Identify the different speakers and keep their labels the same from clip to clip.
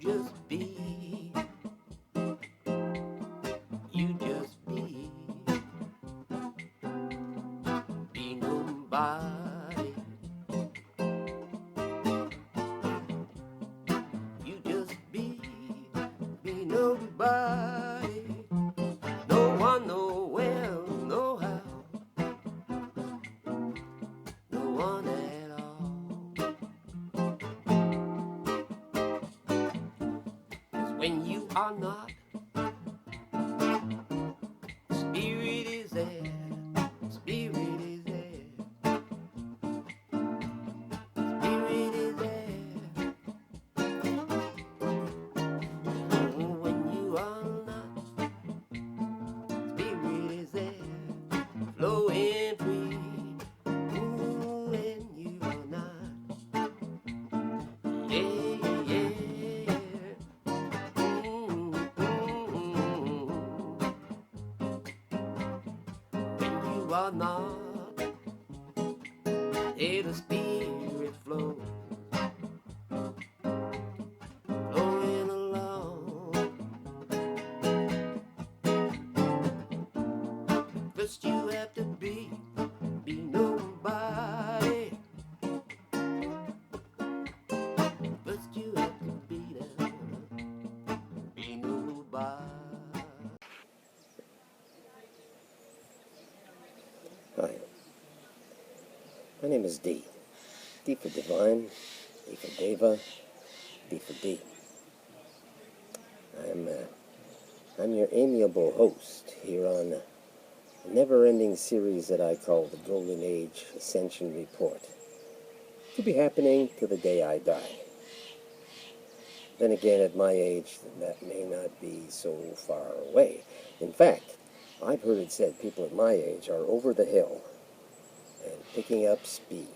Speaker 1: just be. You just be. Be nobody. You just be. Be nobody. No one, nowhere, no how. No one at all. 'Cause when you are not, spirit is there. Spirit is there. Spirit is there. Oh, when you are not, spirit is there. Flowing free. Ooh, when you are not. Yeah, yeah, yeah. When you are not, it'll spirit flow. Flowing along. First you have to be nobody. First you have to be nobody. Hi, my name is D. D for Divine, D for Deva, D for D. I'm your amiable host here on a never-ending series that I call the Golden Age Ascension Report. To be happening to the day I die. Then again, at my age, that may not be so far away. In fact, I've heard it said people at my age are over the hill and picking up speed.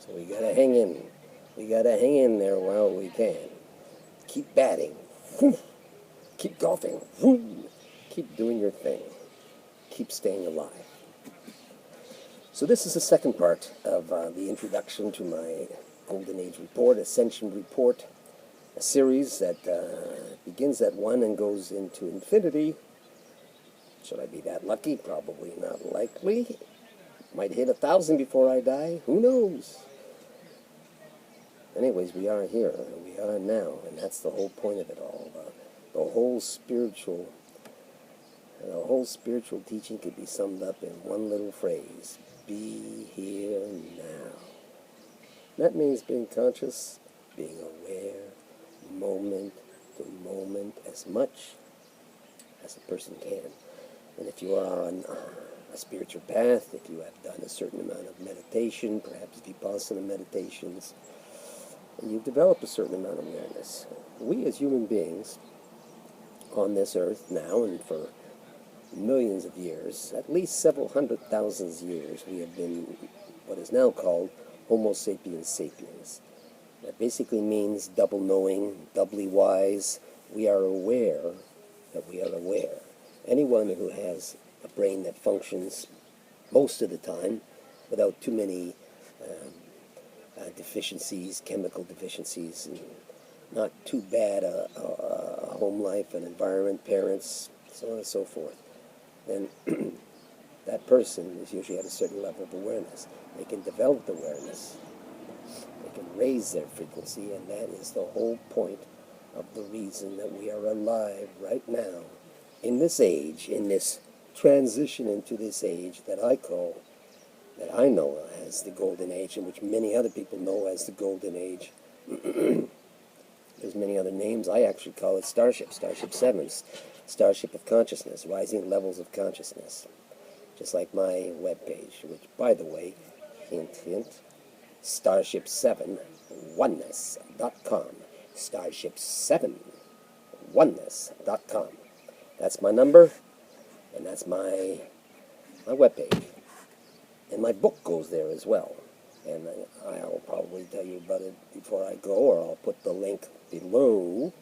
Speaker 1: So we gotta hang in. We gotta hang in there while we can. Keep batting. Keep golfing. Keep doing your thing. Keep staying alive. So this is the second part of the introduction to my Golden Age Report, Ascension Report, a series that begins at 1 and goes into infinity. Should I be that lucky? Probably not likely. Might hit 1,000 before I die. Who knows? Anyways, we are here. We are now. And that's the whole point of it all. The whole spiritual teaching could be summed up in one little phrase. Be here now. That means being conscious, being aware, moment to moment, as much as a person can. And if you are on a spiritual path, if you have done a certain amount of meditation, perhaps Vipassana meditations, and you've developed a certain amount of awareness, we as human beings on this earth now and for millions of years, at least several 100,000 years, we have been what is now called Homo sapiens sapiens. That basically means double knowing, doubly wise. We are aware that we are aware. Anyone who has a brain that functions most of the time without too many deficiencies, chemical deficiencies, and not too bad a home life, an environment, parents, so on and so forth, then that person is usually at a certain level of awareness. They can develop awareness. They can raise their frequency, and that is the whole point of the reason that we are alive right now in this age, in this transition into this age that I know as the Golden Age, and which many other people know as the Golden Age. There's many other names. I actually call it Starship 7, Starship of Consciousness, Rising Levels of Consciousness. Just like my webpage, which, by the way, hint, hint, Starship7oneness.com. Starship7oneness.com. That's my number, and that's my webpage. And my book goes there as well. And I'll probably tell you about it before I go, or I'll put the link below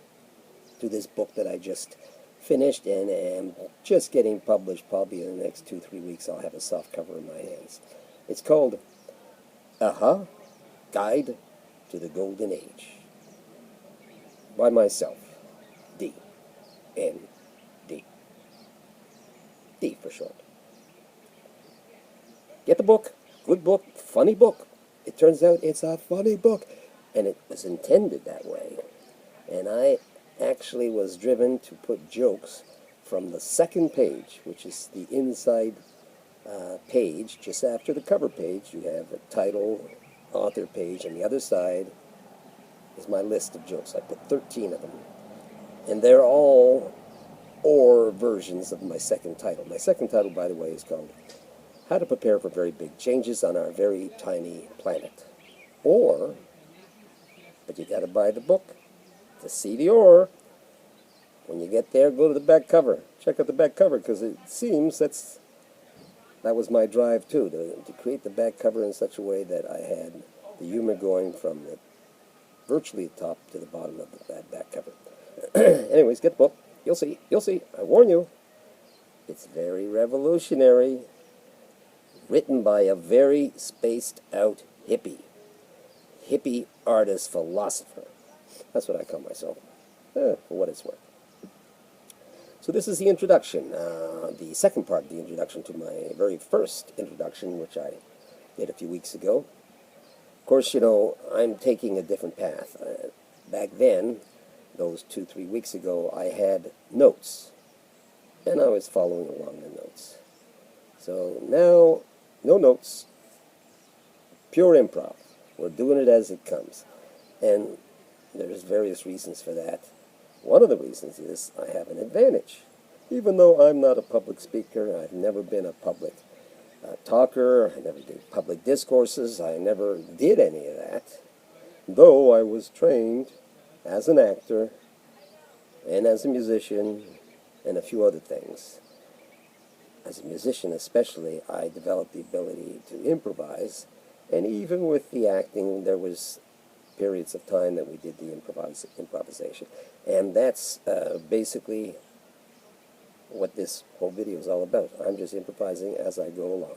Speaker 1: to this book that I just finished and am just getting published. Probably in the next 2-3 weeks I'll have a soft cover in my hands. It's called Guide to the Golden Age. by myself. D. N. D. D for short. Get the book. Good book. Funny book. It turns out it's a funny book. And it was intended that way. And I actually was driven to put jokes from the second page, which is the inside page. Just after the cover page, you have a title, author page, and the other side is my list of jokes. I put 13 of them. And they're all or versions of my second title. My second title, by the way, is called How to Prepare for Very Big Changes on Our Very Tiny Planet. Or, but you got to buy the book to see the or. When you get there, go to the back cover. Check out the back cover, because it seems that was my drive too, to create the back cover in such a way that I had the humor going from virtually the top to the bottom of that back cover. Anyways, get the book. You'll see. You'll see. I warn you. It's very revolutionary. Written by a very spaced out hippie. Hippie artist philosopher. That's what I call myself. For what it's worth. So this is the introduction, the second part of the introduction to my very first introduction, which I did a few weeks ago. Of course, you know, I'm taking a different path. Back then, those 2-3 weeks ago, I had notes, and I was following along the notes. So now, no notes, pure improv. We're doing it as it comes. And there's various reasons for that. One of the reasons is I have an advantage. Even though I'm not a public speaker, I've never been a public talker, I never did public discourses, I never did any of that, though I was trained as an actor and as a musician and a few other things. As a musician especially, I developed the ability to improvise, and even with the acting, there was periods of time that we did the improvisation. And that's basically what this whole video is all about. I'm just improvising as I go along,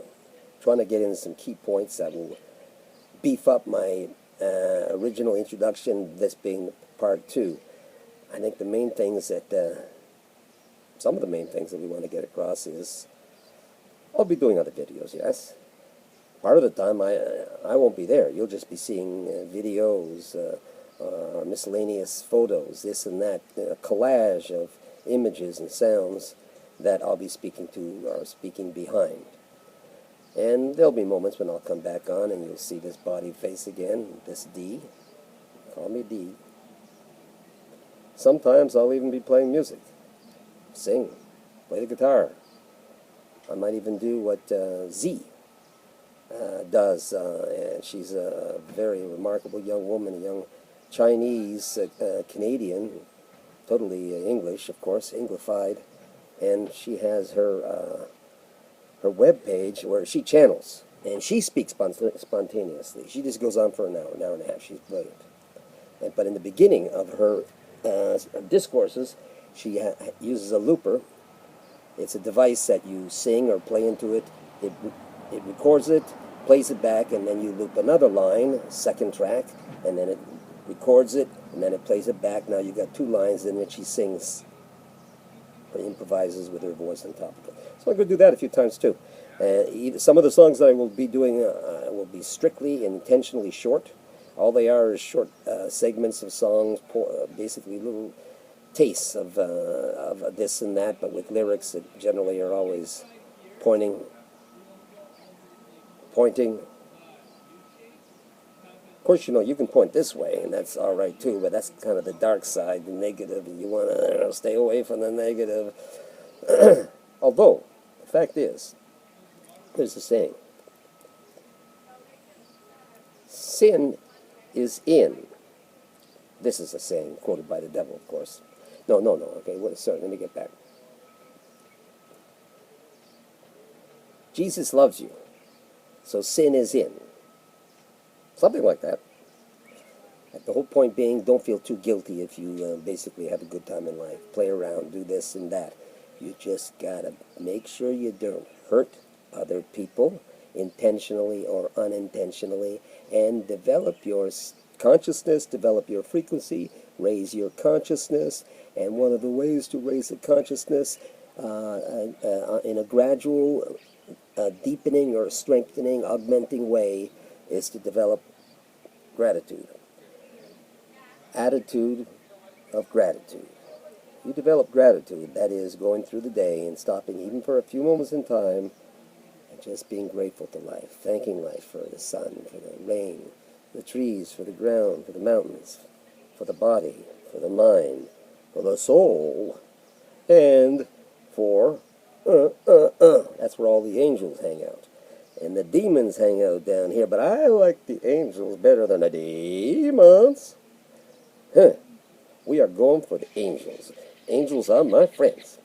Speaker 1: trying to get in some key points that will beef up my original introduction, this being part 2. I think the main things that, some of the main things that we want to get across is, I'll be doing other videos, yes. Part of the time I won't be there. You'll just be seeing videos, miscellaneous photos, this and that, a collage of images and sounds that I'll be speaking to or speaking behind. And there'll be moments when I'll come back on and you'll see this body face again, this D. Call me D. Sometimes I'll even be playing music. Sing, play the guitar. I might even do what Z does, and she's a very remarkable young woman, a young Chinese Canadian, totally English, of course, Anglified, and she has her web page where she channels, and she speaks spontaneously. She just goes on for an hour and a half. She's brilliant. But in the beginning of her discourses, she uses a looper. It's a device that you sing or play into it. It records it, plays it back, and then you loop another line, second track, and then it records it, and then it plays it back. Now you've got 2 lines, and then she sings or improvises with her voice on top of it. So I'm going to do that a few times too. Some of the songs that I will be doing will be strictly intentionally short. All they are is short segments of songs, basically little tastes of this and that, but with lyrics that generally are always pointing. Of course, you know, you can point this way, and that's all right too, but that's kind of the dark side, the negative, and you want to stay away from the negative. Although, the fact is, there's a saying, sin is in. This is a saying quoted by the devil, of course. No, okay, sorry, let me get back. Jesus loves you, so sin is in. Something like that. The whole point being, don't feel too guilty if you basically have a good time in life. Play around, do this and that. You just gotta make sure you don't hurt other people, intentionally or unintentionally, and develop your consciousness, develop your frequency, raise your consciousness. And one of the ways to raise the consciousness in a gradual, deepening or strengthening, augmenting way is to develop gratitude. Attitude of gratitude. You develop gratitude, that is, going through the day and stopping even for a few moments in time and just being grateful to life, thanking life for the sun, for the rain, the trees, for the ground, for the mountains, for the body, for the mind, for the soul, and for, that's where all the angels hang out. And the demons hang out down here, but I like the angels better than the demons. We are going for the angels. Angels are my friends.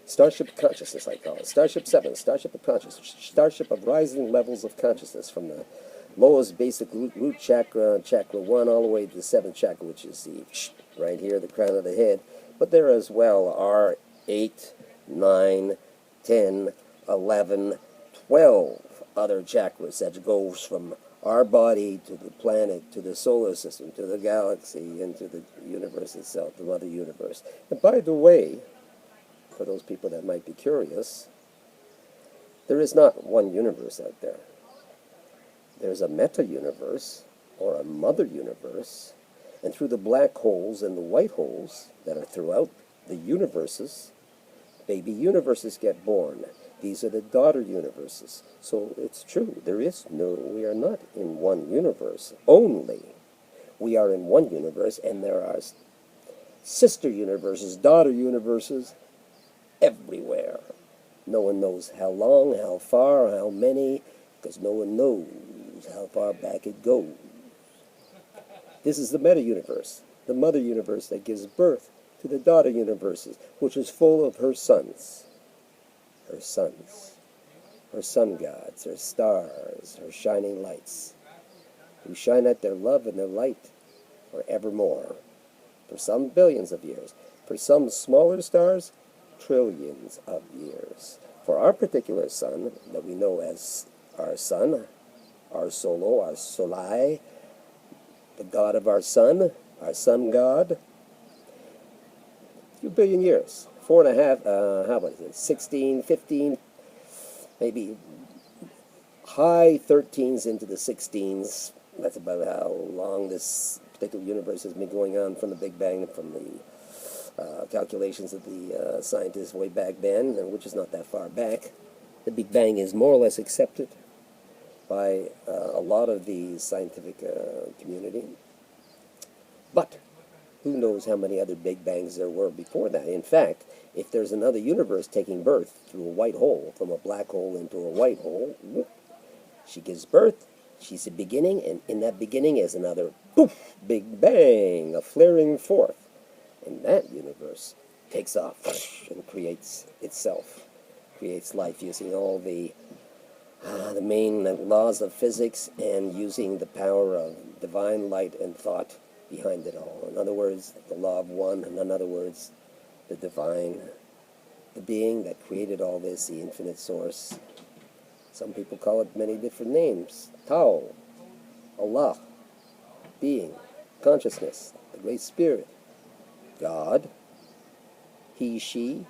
Speaker 1: Starship of consciousness, I call it. Starship 7, Starship of consciousness. Starship of rising levels of consciousness from the lowest basic root chakra, chakra 1, all the way to the 7th chakra, which is the right here, the crown of the head. But there as well are 8, 9, 10, 11, 12 other chakras that goes from our body to the planet, to the solar system, to the galaxy, and to the universe itself, the Mother Universe. And by the way, for those people that might be curious, there is not one universe out there. There's a meta-universe, or a Mother Universe, and through the black holes and the white holes that are throughout the universes, baby universes get born. These are the daughter universes. So it's true, we are not in one universe only. We are in one universe, and there are sister universes, daughter universes, everywhere. No one knows how long, how far, how many, because no one knows how far back it goes. This is the meta-universe, the Mother Universe that gives birth to the daughter universes, which is full of her sons. Her sons, her sun gods, her stars, her shining lights, who shine at their love and their light forevermore, for some billions of years, for some smaller stars, trillions of years. For our particular sun, that we know as our sun, our Solo, our Solai, the god of our sun god, a few billion years. 4.5, how about it, 16, 15, maybe high 13s into the 16s. That's about how long this particular universe has been going on from the Big Bang, from the calculations of the scientists way back then, which is not that far back. The Big Bang is more or less accepted by a lot of the scientific community. But who knows how many other Big Bangs there were before that. In fact, if there's another universe taking birth through a white hole, from a black hole into a white hole, she gives birth, she's the beginning, and in that beginning is another poof, Big Bang, a flaring forth. And that universe takes off and creates itself, creates life using all the main laws of physics and using the power of divine light and thought behind it all. In other words, the law of one, and in other words, the divine, the being that created all this, the infinite source. Some people call it many different names. Tao, Allah, being, consciousness, the Great Spirit, God, He, She,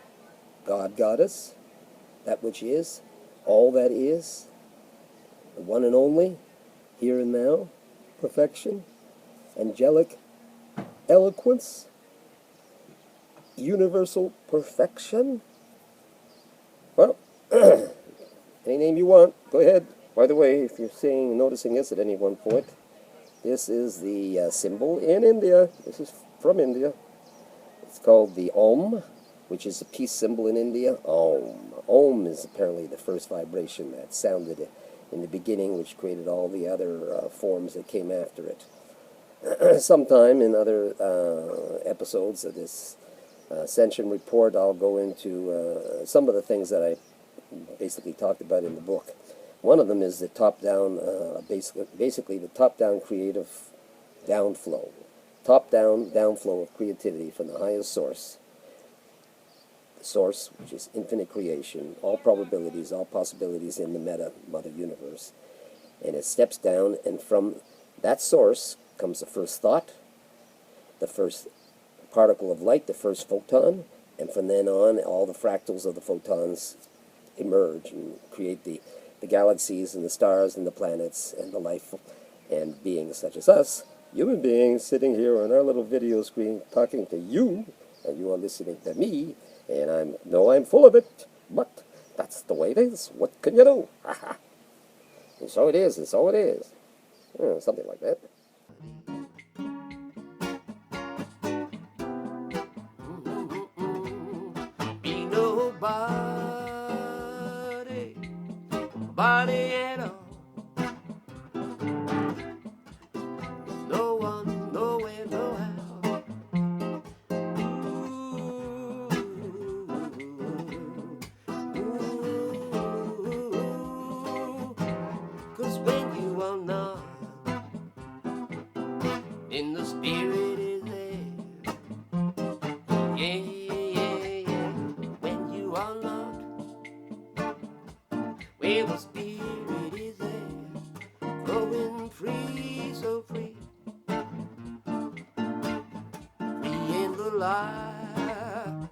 Speaker 1: God, Goddess, that which is, all that is, the one and only, here and now, perfection, angelic eloquence, universal perfection. Well, any name you want, go ahead. By the way, if you're noticing this at any one point, this is the symbol in India. This is from India. It's called the Om, which is a peace symbol in India. Om. Om is apparently the first vibration that sounded in the beginning, which created all the other forms that came after it. Sometime in other episodes of this Ascension Report, I'll go into some of the things that I basically talked about in the book. One of them is the top-down, basically the top-down creative downflow. Top-down downflow of creativity from the highest source. The source, which is infinite creation, all probabilities, all possibilities in the Mother Universe. And it steps down, and from that source comes the first thought, the first particle of light, the first photon, and from then on, all the fractals of the photons emerge and create the galaxies and the stars and the planets and the life and beings such as us, human beings sitting here on our little video screen talking to you, and you are listening to me, and I'm full of it, but that's the way it is. What can you do? And so it is, and so it is. Something like that.
Speaker 2: Be nobody at all. No one, nowhere, no how. Cause when you are not in the spirit is there. Yeah, yeah, yeah. When you are not where the spirit is there, flowing free, so free, free in the light.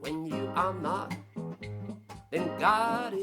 Speaker 2: When you are not, then God